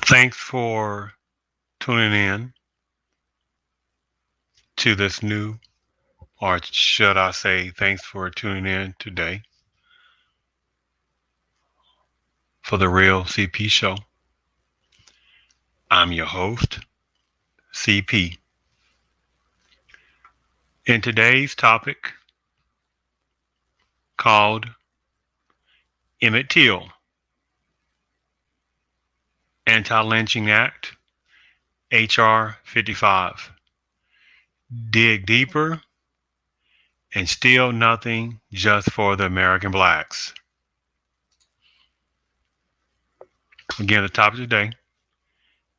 Thanks for tuning in to this new, or should I say, thanks for tuning in today for the Real CP Show. I'm your host, CP. In today's topic called Emmett Till, Anti-Lynching Act, H.R.55. Dig deeper and still nothing just for the American blacks. Again, the topic today,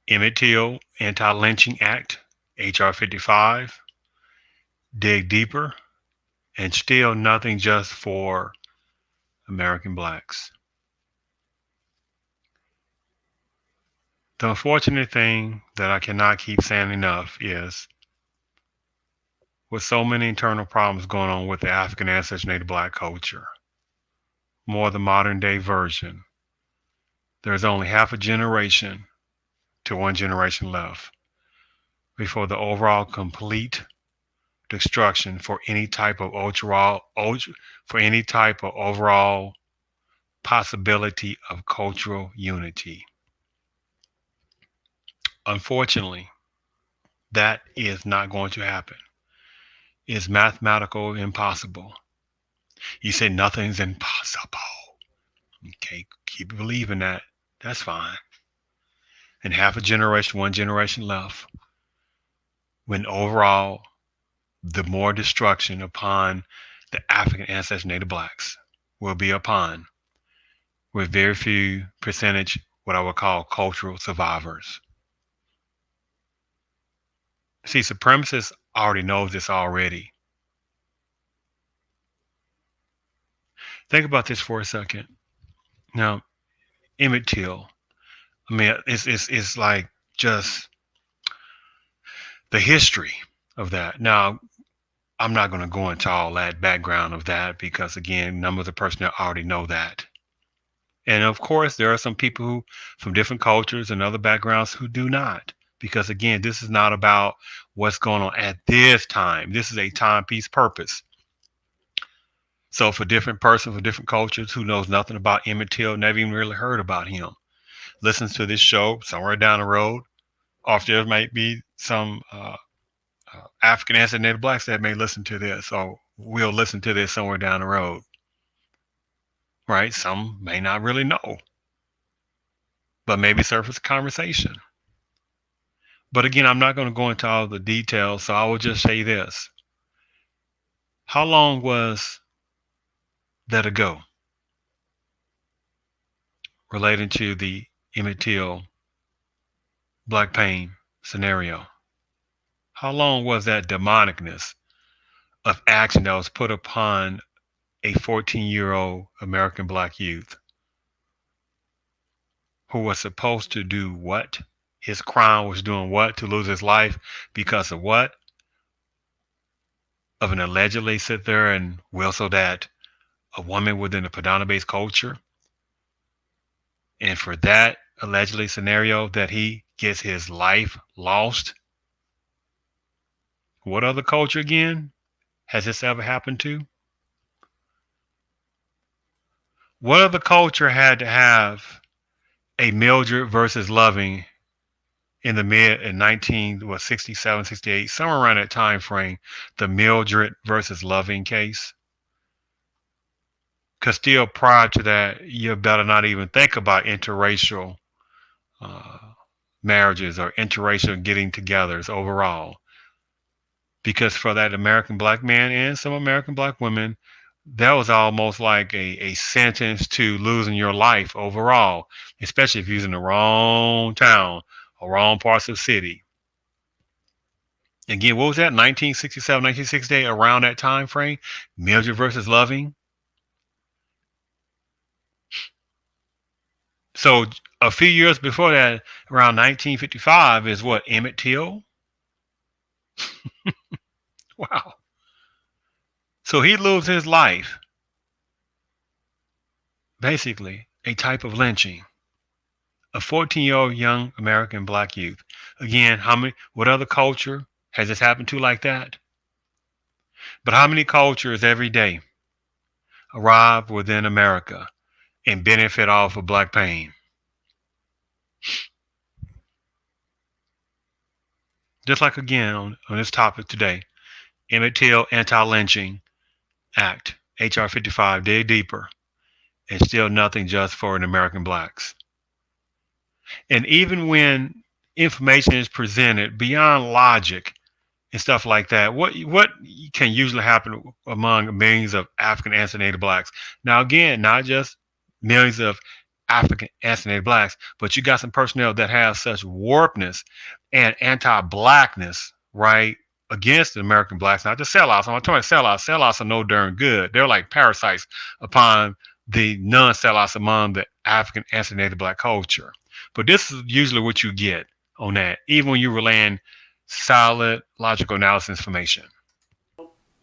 Emmett Till, Anti-Lynching Act, H.R.55. Dig deeper and still nothing just for American blacks. The unfortunate thing that I cannot keep saying enough is with so many internal problems going on with the African ancestry Native Black culture, more the modern day version, there's only half a generation to one generation left before the overall complete destruction for any type of overall possibility of cultural unity. Unfortunately, that is not going to happen. It's mathematical impossible. You say nothing's impossible. Okay, keep believing that. That's fine. And half a generation, one generation left, when overall the more destruction upon the African ancestors, Native blacks, will be upon, with very few percentage, what I would call cultural survivors. See, supremacists already know this already. Think about this for a second. Now, Emmett Till, I mean, it's like just the history of that. Now, I'm not going to go into all that background of that because, again, numbers of personnel already know that. And of course, there are some people who, from different cultures and other backgrounds, who do not. Because, again, this is not about what's going on at this time. This is a timepiece purpose. So, for different persons, for different cultures who knows nothing about Emmett Till, never even really heard about him, listens to this show somewhere down the road, or if there might be some African ancestors Native blacks that may listen to this, or will listen to this somewhere down the road, right? Some may not really know, but maybe surface conversation. But again, I'm not going to go into all the details, so I will just say this. How long was that ago relating to the Emmett Till Black Pain scenario? How long was that demonicness of action that was put upon a 14-year-old American black youth who was supposed to do what? His crime was doing what? To lose his life because of what? Of an allegedly sit there and will so that a woman within the Padana-based culture, and for that allegedly scenario that he gets his life lost. What other culture again has this ever happened to? What other culture had to have a Mildred versus Loving in the mid in 67, 68, somewhere around that time frame, the Mildred versus Loving case? Because still prior to that, you better not even think about interracial uh, marriages or interracial getting togethers overall. Because for that American black man and some American black women, that was almost like a sentence to losing your life overall, especially if you're in the wrong town or wrong parts of the city. Again, what was that? 1967, 1968, around that time frame? Mildred versus Loving. So a few years before that, around 1955, is what? Emmett Till? Wow. So he loses his life, basically a type of lynching A 14-year-old young American black youth. Again, what other culture has this happened to like that? But how many cultures every day arrive within America and benefit off of black pain? Just like again on this topic today, Emmett Till Anti-Lynching Act, H.R. 55, dig deeper, and still nothing just for an American blacks. And even when information is presented beyond logic and stuff like that, what can usually happen among millions of African ethnic blacks? Now again, not just millions of African ethnic blacks, but you got some personnel that have such warpness and anti-blackness, right, against the American blacks, not just sellouts. I'm not talking about sellouts. Sellouts are no darn good. They're like parasites upon the non-sellouts among the African ethnic black culture. But this is usually what you get on that, even when you're relaying solid logical analysis information.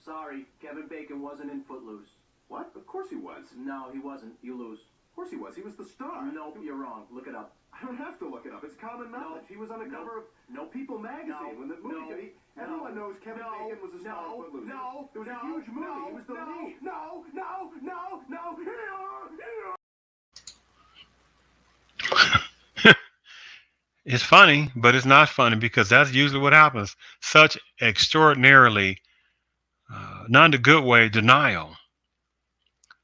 Sorry, Kevin Bacon wasn't in Footloose. What? Of course he was. No, he wasn't. You lose. Of course he was. He was the star. Nope, you're wrong. Look it up. I don't have to look it up. It's common knowledge. He was on the cover of People magazine when the movie. Everyone knows Kevin Bacon was a star of Footloose. It was a huge movie. He was the lead. It's funny, but it's not funny because that's usually what happens. Such extraordinarily, not in a good way, denial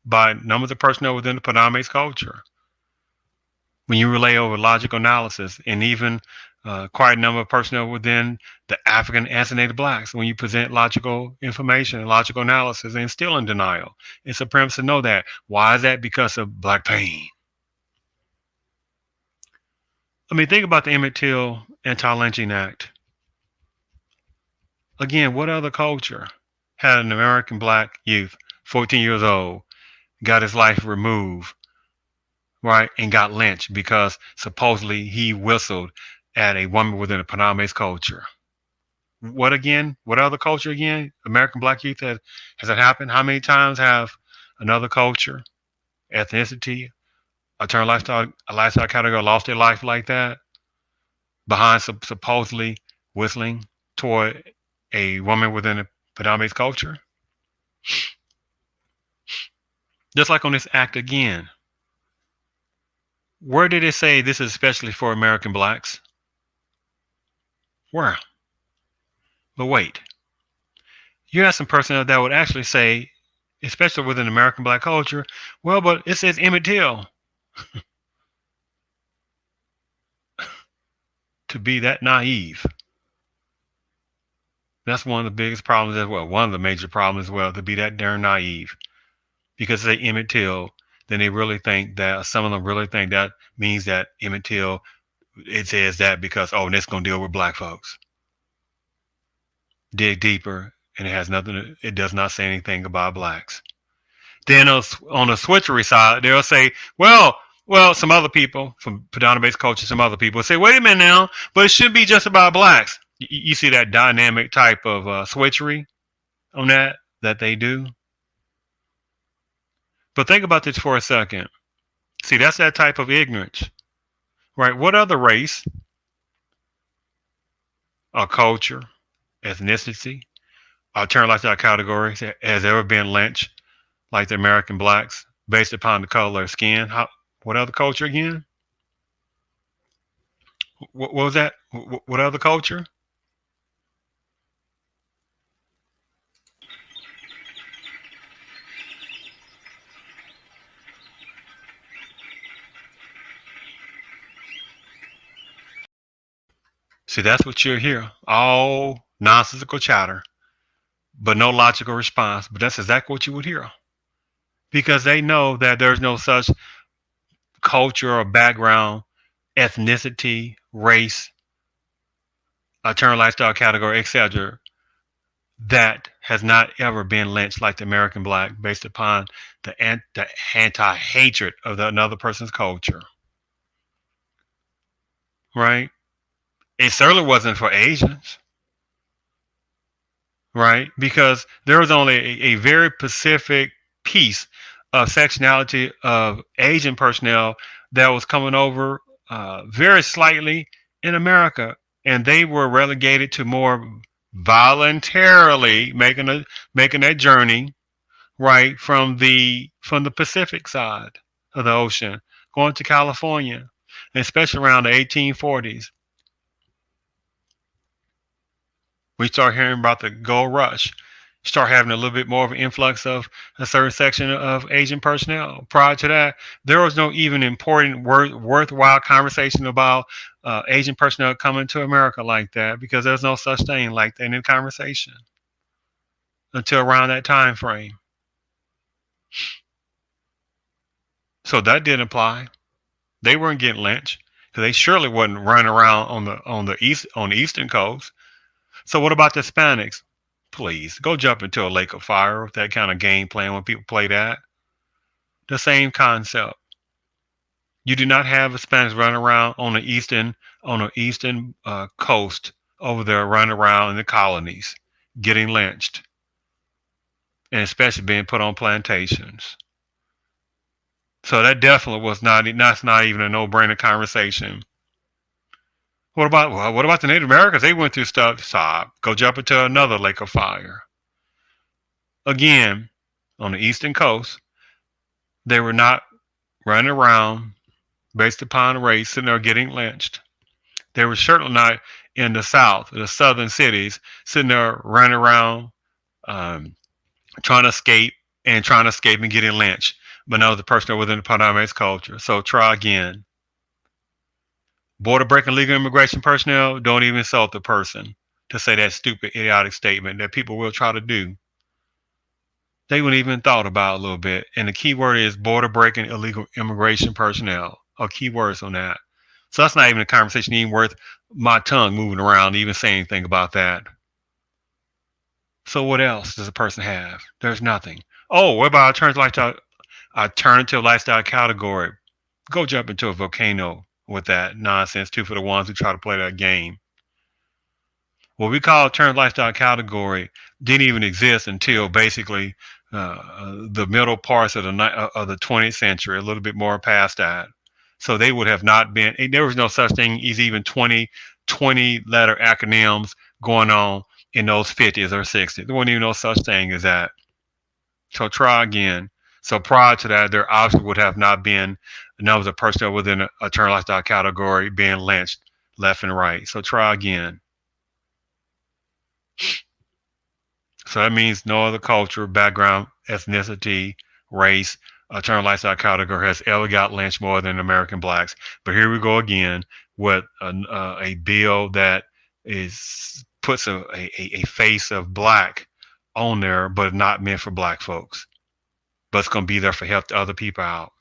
by numbers of personnel within the Paname's culture. When you relay over logical analysis, and even quite a number of personnel within the African ethnic blacks, when you present logical information and logical analysis, and still in denial. It's a premise to know that. Why is that? Because of black pain. I mean, think about the Emmett Till Anti-Lynching Act. Again, what other culture had an American black youth, 14 years old, got his life removed, right, and got lynched because supposedly he whistled at a woman within a Paname's culture? What again? What other culture again? American black youth has that happened? How many times have another culture, ethnicity, a turn lifestyle category lost their life like that behind supposedly whistling toward a woman within a Paname's culture? Just like on this act again, where did it say this is especially for American blacks? Where? But wait, you have some personnel that would actually say, especially within American black culture, well, but it says Emmett Till. To be that naive. That's one of the biggest problems as well. One of the major problems as well, to be that darn naive. Because they Emmett Till, then they really think that, some of them really think that means that Emmett Till, it says that because, oh, this going to deal with black folks. Dig deeper, and it does not say anything about blacks. Then on the switchery side, they'll say, well, some other people from Padana-based culture, some other people say, wait a minute now, but it should be just about blacks. You see that dynamic type of switchery on that they do. But think about this for a second. See, that's that type of ignorance, right? What other race or culture, ethnicity, alternative lifestyle categories has ever been lynched like the American blacks based upon the color of their skin? What other culture again? What was that? What other culture? See, that's what you'll hear. All nonsensical chatter, but no logical response. But that's exactly what you would hear. Because they know that there's no such culture or background, ethnicity, race, alternative lifestyle category, etc., that has not ever been lynched like the American black based upon the anti-hatred of another person's culture. Right? It certainly wasn't for Asians. Right? Because there was only a very specific piece of sectionality of Asian personnel that was coming over very slightly in America, and they were relegated to more voluntarily making that journey right from the Pacific side of the ocean, going to California, and especially around the 1840s. We start hearing about the gold rush. Start having a little bit more of an influx of a certain section of Asian personnel. Prior to that, there was no even important, worthwhile conversation about Asian personnel coming to America like that because there's no such thing like that in the conversation until around that time frame. So that didn't apply. They weren't getting lynched because they surely wasn't running around on the eastern coast. So what about the Hispanics? Please go jump into a lake of fire with that kind of game plan when people play that. The same concept. You do not have Hispanics running around on the eastern coast over there running around in the colonies, getting lynched, and especially being put on plantations. So that definitely was not that's not even a no-brainer conversation. What about the Native Americans? They went through stuff. Stop. Go jump into another lake of fire. Again, on the eastern coast, they were not running around based upon race, sitting there getting lynched. They were certainly not in the South, the southern cities, sitting there running around, um, trying to escape and getting lynched. But no, the person within the Panamanian culture. So try again. Border breaking legal immigration personnel don't even insult the person to say that stupid, idiotic statement that people will try to do. They wouldn't even thought about it a little bit. And the key word is border breaking illegal immigration personnel. Or key words on that. So that's not even a conversation even worth my tongue moving around to even say anything about that. So what else does a person have? There's nothing. Oh, what about alternative lifestyle category? Go jump into a volcano with that nonsense too for the ones who try to play that game. What we call alternative lifestyle category didn't even exist until basically the middle parts of the 20th century, a little bit more past that. So they would have not been. There was no such thing as even 20 letter acronyms going on in those 50s or 60s. There wasn't even no such thing as that. So try again. So prior to that, there obviously would have not been numbers of personnel within a term lifestyle category being lynched left and right. So try again. So that means no other culture, background, ethnicity, race, term lifestyle category has ever got lynched more than American blacks. But here we go again with a bill that puts a face of black on there, but not meant for black folks. But it's going to be there for help to other people out.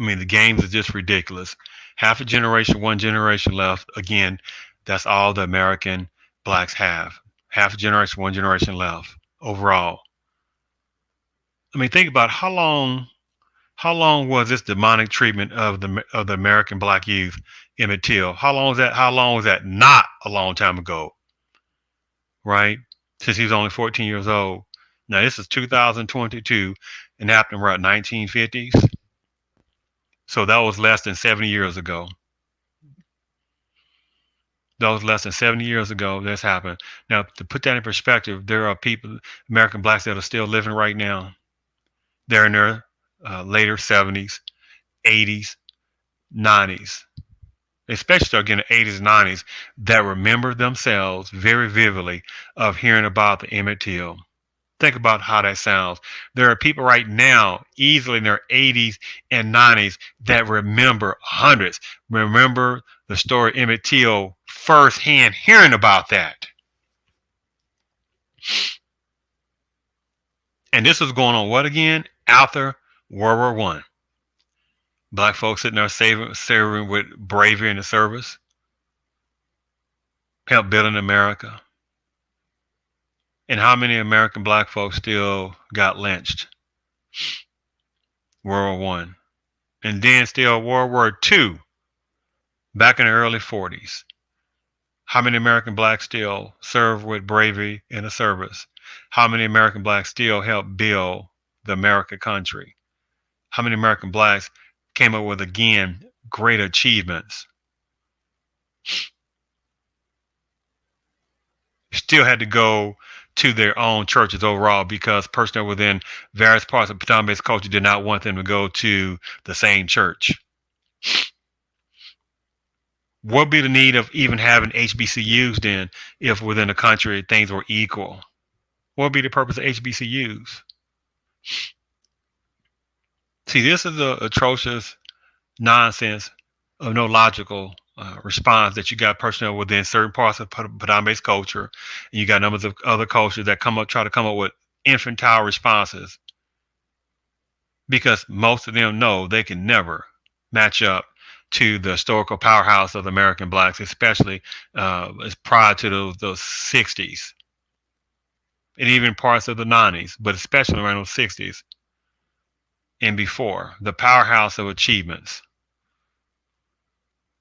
I mean, the games are just ridiculous. Half a generation, one generation left. Again, that's all the American blacks have. Half a generation, one generation left overall. I mean, think about how long was this demonic treatment of the American black youth, Emmett Till? How long was that? How long was that? Not a long time ago, right? Since he was only 14 years old. Now this is 2022, and happened around 1950s. So that was less than 70 years ago. That was less than 70 years ago this happened. Now, to put that in perspective, there are people, American blacks, that are still living right now. They're in their later 70s, 80s, 90s, especially again the 80s and 90s, that remember themselves very vividly of hearing about the Emmett Till. Think about how that sounds. There are people right now, easily in their 80s and 90s, that remember hundreds. Remember the story of Emmett Till firsthand, hearing about that. And this was going on what again? After World War One. Black folks sitting there serving with bravery in the service, helped building America. And how many American black folks still got lynched? World War One. And then still World War Two, back in the early 40s. How many American blacks still serve with bravery in the service? How many American blacks still help build the American country? How many American blacks came up with, again, great achievements still had to go to their own churches overall because personnel within various parts of Bataan-based culture did not want them to go to the same church. What would be the need of even having HBCUs then if within the country things were equal? What would be the purpose of HBCUs? See, this is the atrocious nonsense of no logical response that you got personnel within certain parts of Bataan-based culture, and you got numbers of other cultures that try to come up with infantile responses because most of them know they can never match up to the historical powerhouse of the American blacks, especially as prior to those 60s and even parts of the 90s, but especially around those 60s and before, the powerhouse of achievements.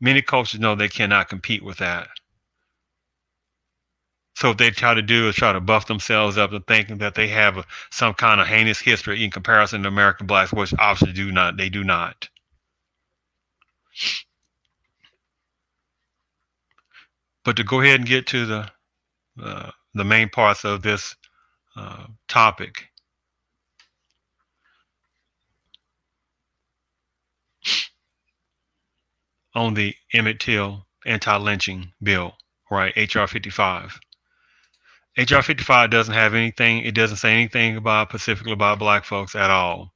Many cultures know they cannot compete with that. So what they try to do is try to buff themselves up and thinking that they have some kind of heinous history in comparison to American blacks, which obviously do not. They do not. But to go ahead and get to the main parts of this topic, on the Emmett Till anti-lynching bill, right? H.R. 55. H.R. 55 doesn't have anything. It doesn't say anything specifically about black folks at all.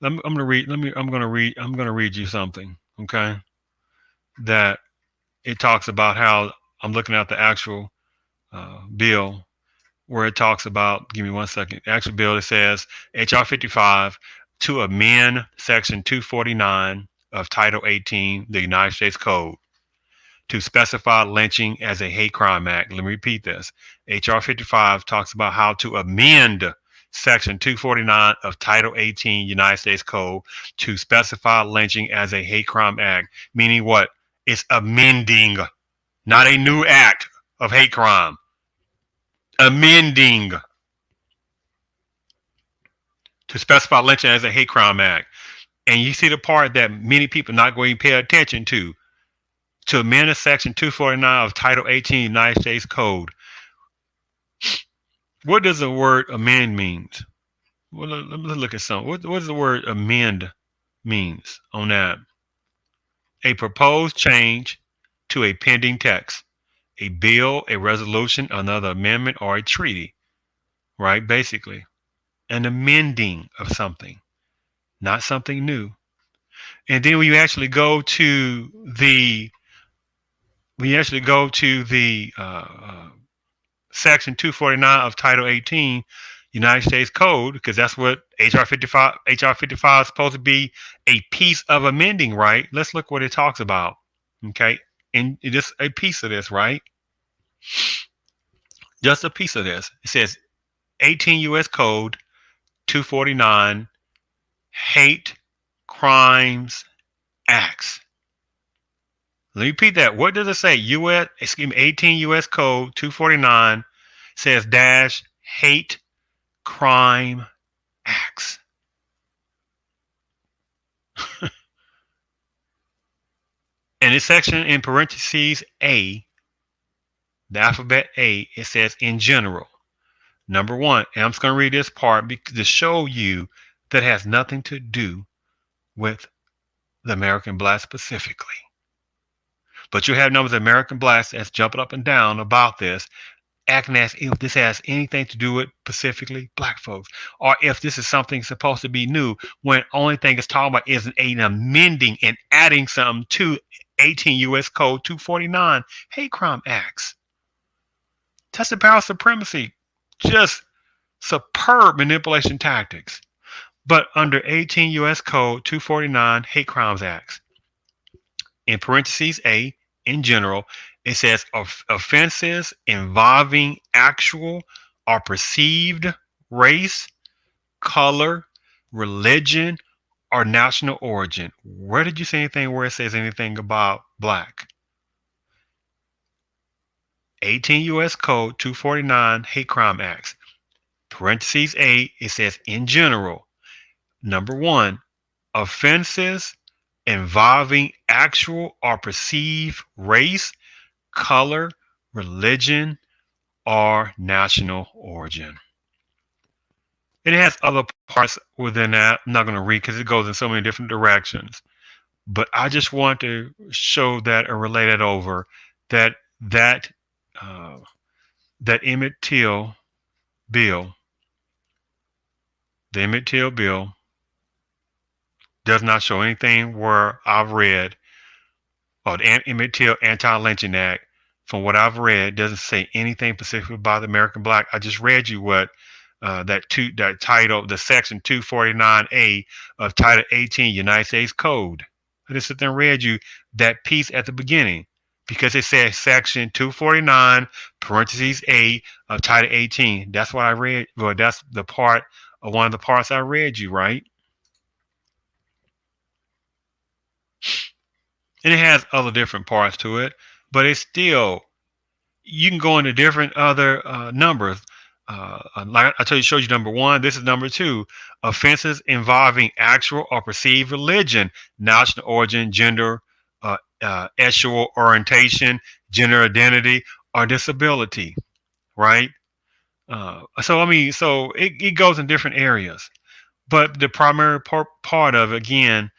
I'm gonna read. I'm gonna read you something. Okay. That it talks about how I'm looking at the actual bill where it talks about. Give me one second. The actual bill, it says H.R. 55 to amend Section 249 of Title 18, the United States Code, to specify lynching as a hate crime act. Let me repeat this. H.R. 55 talks about how to amend Section 249 of Title 18 United States Code to specify lynching as a hate crime act. Meaning what? It's amending, not a new act of hate crime. Amending to specify lynching as a hate crime act. And you see the part that many people not going to pay attention to amend a Section 249 of Title 18 United States Code. What does the word amend means? Well, let's look at some. What does the word amend means on that? A proposed change to a pending text, a bill, a resolution, another amendment, or a treaty, right? Basically, an amending of something, not something new. And then when you actually go to the Section 249 of Title 18 United States Code, because that's what H.R. 55 is supposed to be, a piece of amending, right? Let's look what it talks about. Okay, and just a piece of this, right? Just a piece of this. It says 18 U.S. Code 249 Hate Crimes Acts. Let me repeat that. What does it say? 18 U.S. Code 249 says dash hate crime acts. And this section in parentheses A, the alphabet A, it says in general. Number one, and I'm just going to read this part to show you that it has nothing to do with the American blacks specifically. But you have numbers of American blacks that's jumping up and down about this, acting as if this has anything to do with specifically black folks, or if this is something supposed to be new, when only thing it's talking about is an amending and adding something to 18 U.S. Code 249 hate crime acts. That's the power of supremacy. Just superb manipulation tactics. But under 18 U.S. Code 249 hate crimes acts, in parentheses A, in general, it says offenses involving actual or perceived race, color, religion, or national origin. Where did you see anything where it says anything about black? 18 U.S. Code 249 hate crime acts. Parentheses A, it says in general. Number one, offenses involving actual or perceived race, color, religion, or national origin. It has other parts within that. I'm not going to read because it goes in so many different directions. But I just want to show that or relay that over that that uh, that Emmett Till bill, the Emmett Till bill, does not show anything where I've read, or the Emmett Till Anti-Lynching Act. From what I've read, doesn't say anything specifically about the American black. I just read you what that title, the section 249A of Title 18 United States Code. I just sit there and read you that piece at the beginning because it says section 249 parentheses A of Title 18. That's what I read. Well, that's the part of one of the parts I read you, right? And it has other different parts to it, but it's still, you can go into different other numbers. Like I told you, showed you number one. This is number two. Offenses involving actual or perceived religion, national origin, gender, sexual orientation, gender identity, or disability. Right. So it goes in different areas. But the primary part of it, again,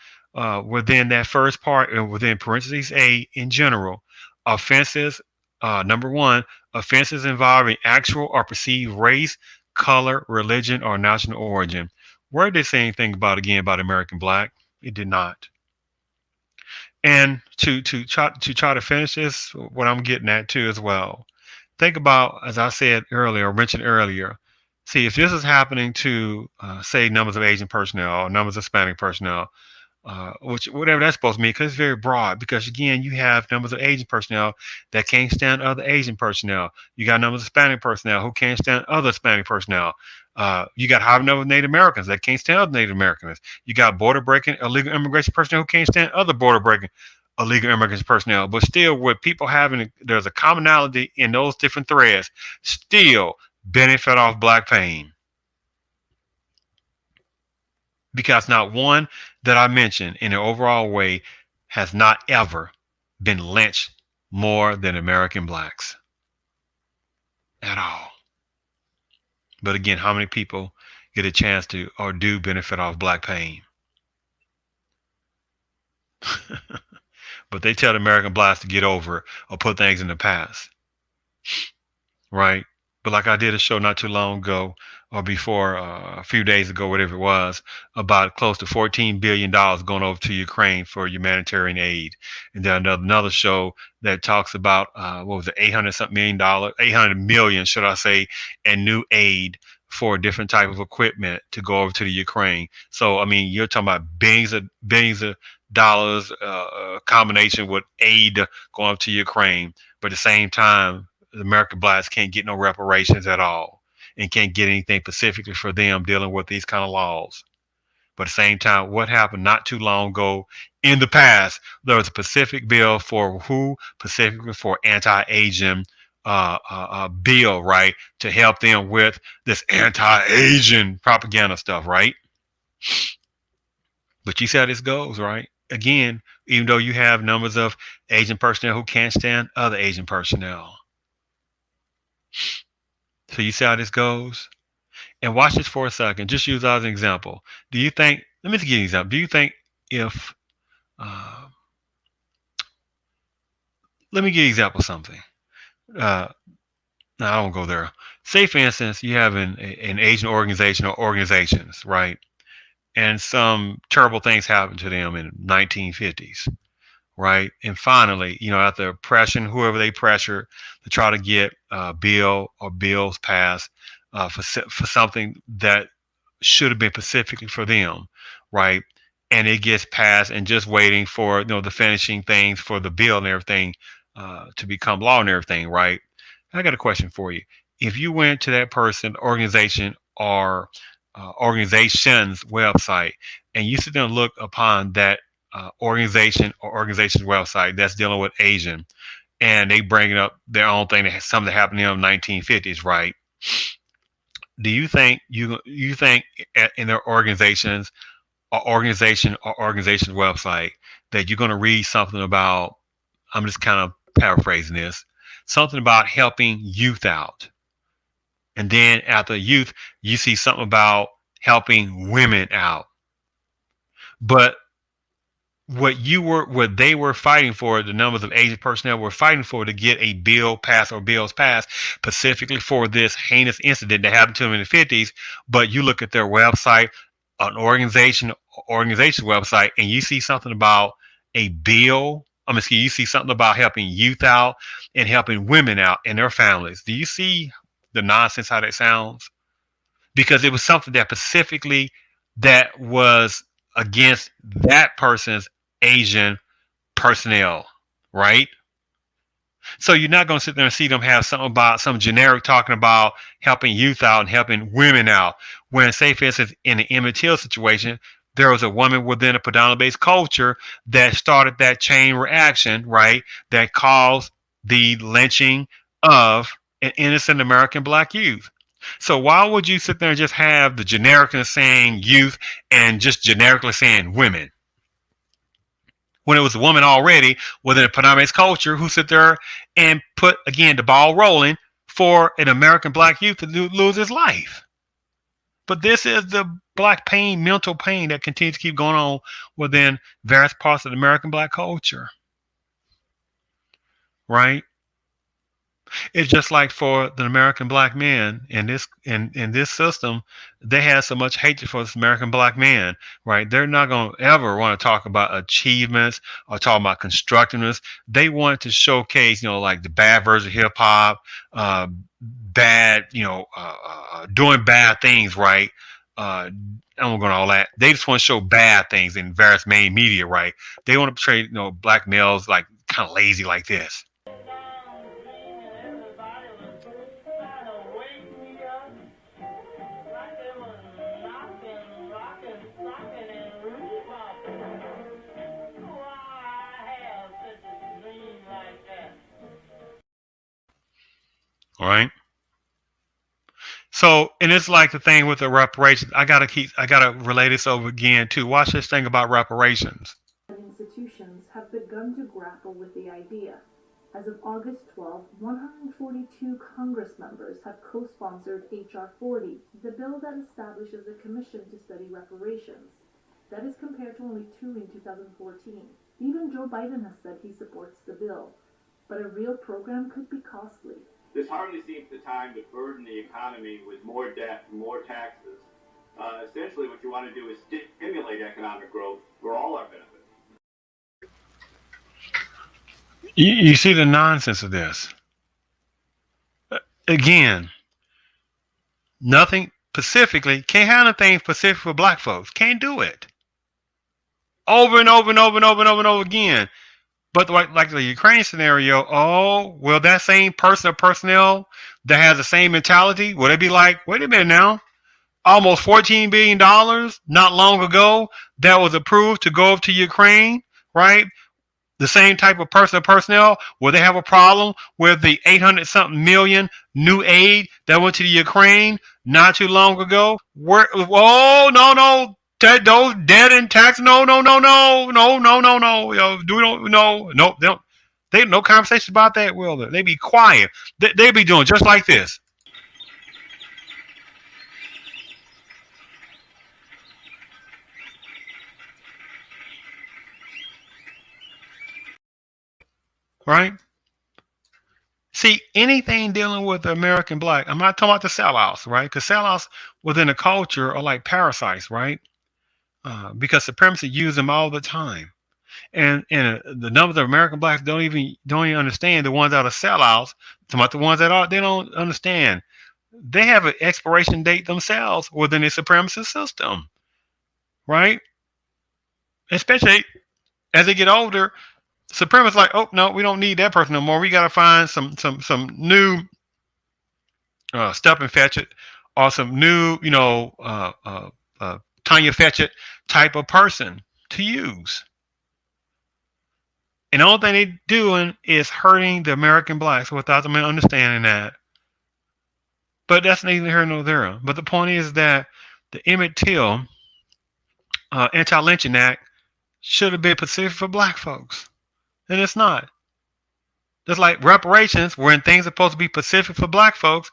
within that first part, and within parentheses A in general, offenses, number one, offenses involving actual or perceived race, color, religion, or national origin. Where did they say anything about, again, about American black? It did not. And to try to finish this, what I'm getting at too as well. Think about, as I said earlier, or mentioned earlier. See, if this is happening to, say, numbers of Asian personnel or numbers of Hispanic personnel, which whatever that's supposed to mean, because it's very broad. Because again, you have numbers of Asian personnel that can't stand other Asian personnel. You got numbers of Hispanic personnel who can't stand other Hispanic personnel. You got high number of Native Americans that can't stand other Native Americans. You got border breaking illegal immigration personnel who can't stand other border breaking illegal immigration personnel. But still, with people having, there's a commonality in those different threads. Still benefit off black pain, because not one that I mentioned in an overall way has not ever been lynched more than American blacks at all. But again, how many people get a chance to or do benefit off black pain? But they tell the American blacks to get over it or put things in the past, right? But like I did a show not too long ago, or before, a few days ago, whatever it was, about close to $14 billion going over to Ukraine for humanitarian aid. And then another show that talks about, what was it, 800 something $1 million, 800 million, should I say, and new aid for different type of equipment to go over to the Ukraine. So I mean, you're talking about billions of dollars, combination with aid going up to Ukraine, but at the same time, the American blacks can't get no reparations at all, and can't get anything specifically for them dealing with these kind of laws. But at the same time, what happened not too long ago in the past, there was a Pacific bill for who? Specifically for anti-Asian bill, right? To help them with this anti-Asian propaganda stuff, right? But you see how this goes, right? Again, even though you have numbers of Asian personnel who can't stand other Asian personnel. So you see how this goes? And watch this for a second. Just use that as an example. Do you think, let me give you an example. Do you think if, uh, let me give you an example of something. Uh, no, I won't go there. Say, for instance, you have an Asian organization or organizations, right? And some terrible things happened to them in 1950s, right? And finally, after pressing whoever they pressure to try to get a bill or bills passed for something that should have been specifically for them, right? And it gets passed, and just waiting for the finishing things for the bill and everything to become law and everything, right? I got a question for you. If you went to that person, organization, or organization's website, and you sit there and look upon that organization or organization's website that's dealing with Asian, and they bring up their own thing, that something that happened in the 1950s, right? Do you think in their organizations or organization's website that you're going to read something about, I'm just kind of paraphrasing this, something about helping youth out. And then after youth, you see something about helping women out. But what they were fighting for, the numbers of aged personnel were fighting for to get a bill passed or bills passed specifically for this heinous incident that happened to them in the 50s. But you look at their website, an organization website, and you see something about a bill. You see something about helping youth out and helping women out and their families. Do you see the nonsense how that sounds? Because it was something that specifically that was against that person's Asian personnel, right? So you're not going to sit there and see them have something about some generic talking about helping youth out and helping women out. When, say, for instance, in the Emmett Till situation, there was a woman within a predominant-based culture that started that chain reaction, right? That caused the lynching of an innocent American black youth. So why would you sit there and just have the genericness saying youth and just generically saying women? When it was a woman already within a predominant culture who sit there and put, again, the ball rolling for an American black youth to lose his life. But this is the black pain, mental pain that continues to keep going on within various parts of the American black culture, right? It's just like for the American black man in this system, they have so much hatred for this American black man, right? They're not going to ever want to talk about achievements or talk about constructiveness. They want to showcase, like the bad version of hip hop, bad, doing bad things, right? I'm going to all that. They just want to show bad things in various main media, right? They want to portray, black males like kind of lazy like this. All right. So, and it's like the thing with the reparations. I gotta relay this over again too. Watch this thing about reparations. Institutions have begun to grapple with the idea. As of August 12th, 142 Congress members have co-sponsored H.R. 40, the bill that establishes a commission to study reparations. That is compared to only 2 in 2014. Even Joe Biden has said he supports the bill. But a real program could be costly. This hardly seems the time to burden the economy with more debt and more taxes. Essentially, what you want to do is stimulate economic growth for all our benefit. You see the nonsense of this. Again, nothing specifically, can't have anything specific for black folks. Can't do it. Over and over and over and over and over and over again. But like the Ukraine scenario, oh, well, that same person or personnel that has the same mentality, would it be like, wait a minute now, almost $14 billion not long ago that was approved to go up to Ukraine, right? The same type of person or personnel, will they have a problem with the 800 something million new aid that went to the Ukraine not too long ago? Oh, no. Those debt and tax, no. Do we don't, no, they don't. They no conversation about that, will they? They be quiet. They be doing just like this. Right? See, anything dealing with the American black, I'm not talking about the sellouts, right? Because sellouts within the culture are like parasites, right? Because supremacy use them all the time. And the numbers of American blacks don't even understand the ones that are sellouts. About the ones that are, they don't understand. They have an expiration date themselves within the supremacist system, right? Especially as they get older, supremacists like, oh no, we don't need that person no more. We got to find some new Step and Fetchit or some new, Tanya Fetchit type of person to use. And the only thing they're doing is hurting the American blacks without them understanding that. But that's neither here nor there. But the point is that the Emmett Till Anti-Lynching Act should have been specific for black folks. And it's not. Just like reparations, when things are supposed to be specific for black folks,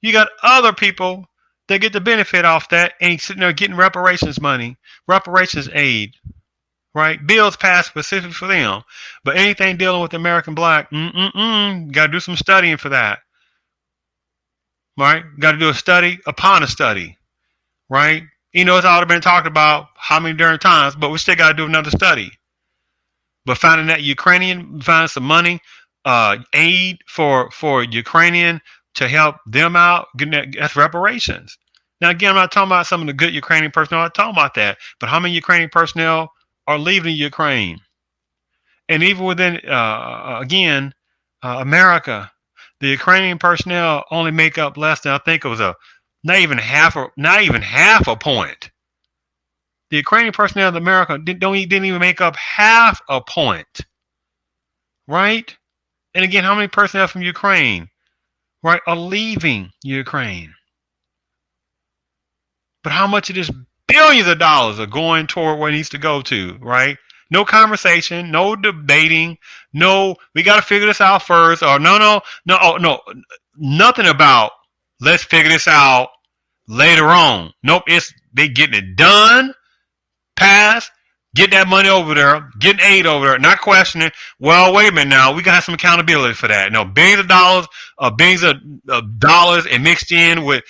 you got other people that get the benefit off that and sitting there getting reparations money, reparations aid, right? Bills passed specific for them. But anything dealing with American black, got to do some studying for that, right? Got to do a study upon a study, right? You know, it's already been talked about how many different times, but we still got to do another study. But finding that Ukrainian, finding some money, aid for Ukrainian to help them out, that's reparations. Now, again, I'm not talking about some of the good Ukrainian personnel. I'm not talking about that. But how many Ukrainian personnel are leaving Ukraine? And even within, again, America, the Ukrainian personnel only make up less than, I think it was not even half a point. The Ukrainian personnel of America didn't even make up half a point, right? And again, how many personnel from Ukraine, right, are leaving Ukraine? But how much of this billions of dollars are going toward where it needs to go to, right? No conversation, no debating, no, we got to figure this out first, or no, nothing about let's figure this out later on. Nope, it's they getting it done, passed, get that money over there, getting aid over there, not questioning. Well, wait a minute now, we got some accountability for that. No, billions of dollars, and mixed in with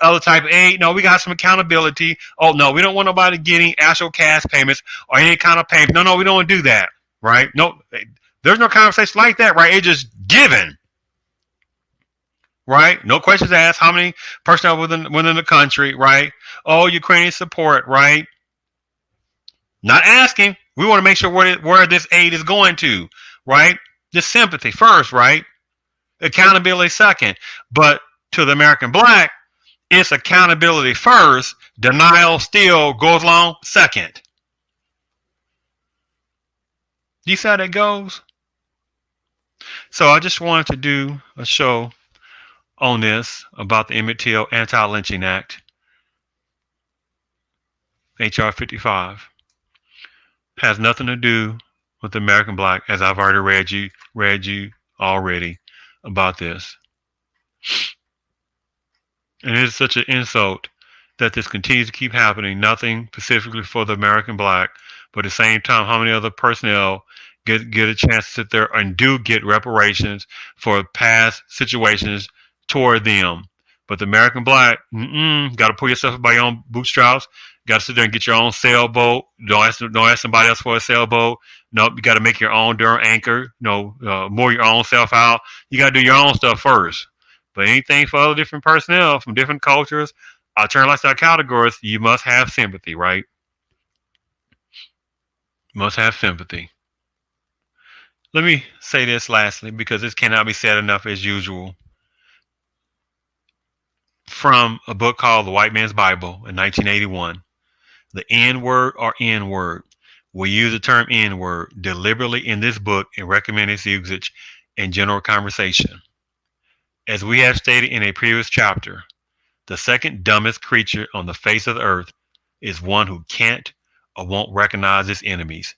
other type of aid. No, we got some accountability. Oh no, we don't want nobody getting actual cash payments or any kind of payment. No, we don't want to do that, right? No, there's no conversation like that, right? It's just given, right? No questions asked. How many personnel within the country, right? Oh, Ukrainian support, right? Not asking. We want to make sure where this aid is going to, right? Just sympathy first, right? Accountability second. But to the American black, it's accountability first. Denial still goes along second. Do you see how that goes? So I just wanted to do a show on this about the Emmett Till Anti-Lynching Act, H.R.55. Has nothing to do with the American black, as I've already read you already about this. And it is such an insult that this continues to keep happening. Nothing specifically for the American black, but at the same time, how many other personnel get a chance to sit there and do get reparations for past situations toward them. But the American black, got to pull yourself up by your own bootstraps. Got to sit there and get your own sailboat. Don't ask somebody else for a sailboat. Nope, you got to make your own darn anchor. Moor your own self out. You got to do your own stuff first. But anything for other different personnel from different cultures, alternative lifestyle categories, you must have sympathy, right? Must have sympathy. Let me say this lastly, because this cannot be said enough as usual. From a book called The White Man's Bible in 1981. The N-word or N-word. We use the term N-word deliberately in this book and recommend its usage in general conversation. As we have stated in a previous chapter, the second dumbest creature on the face of the earth is one who can't or won't recognize its enemies.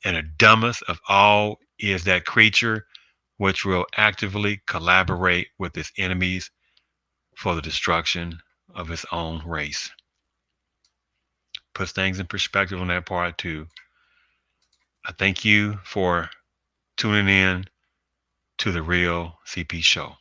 And the dumbest of all is that creature which will actively collaborate with its enemies for the destruction of its own race. Puts things in perspective on that part too. I thank you for tuning in to the Real CP Show.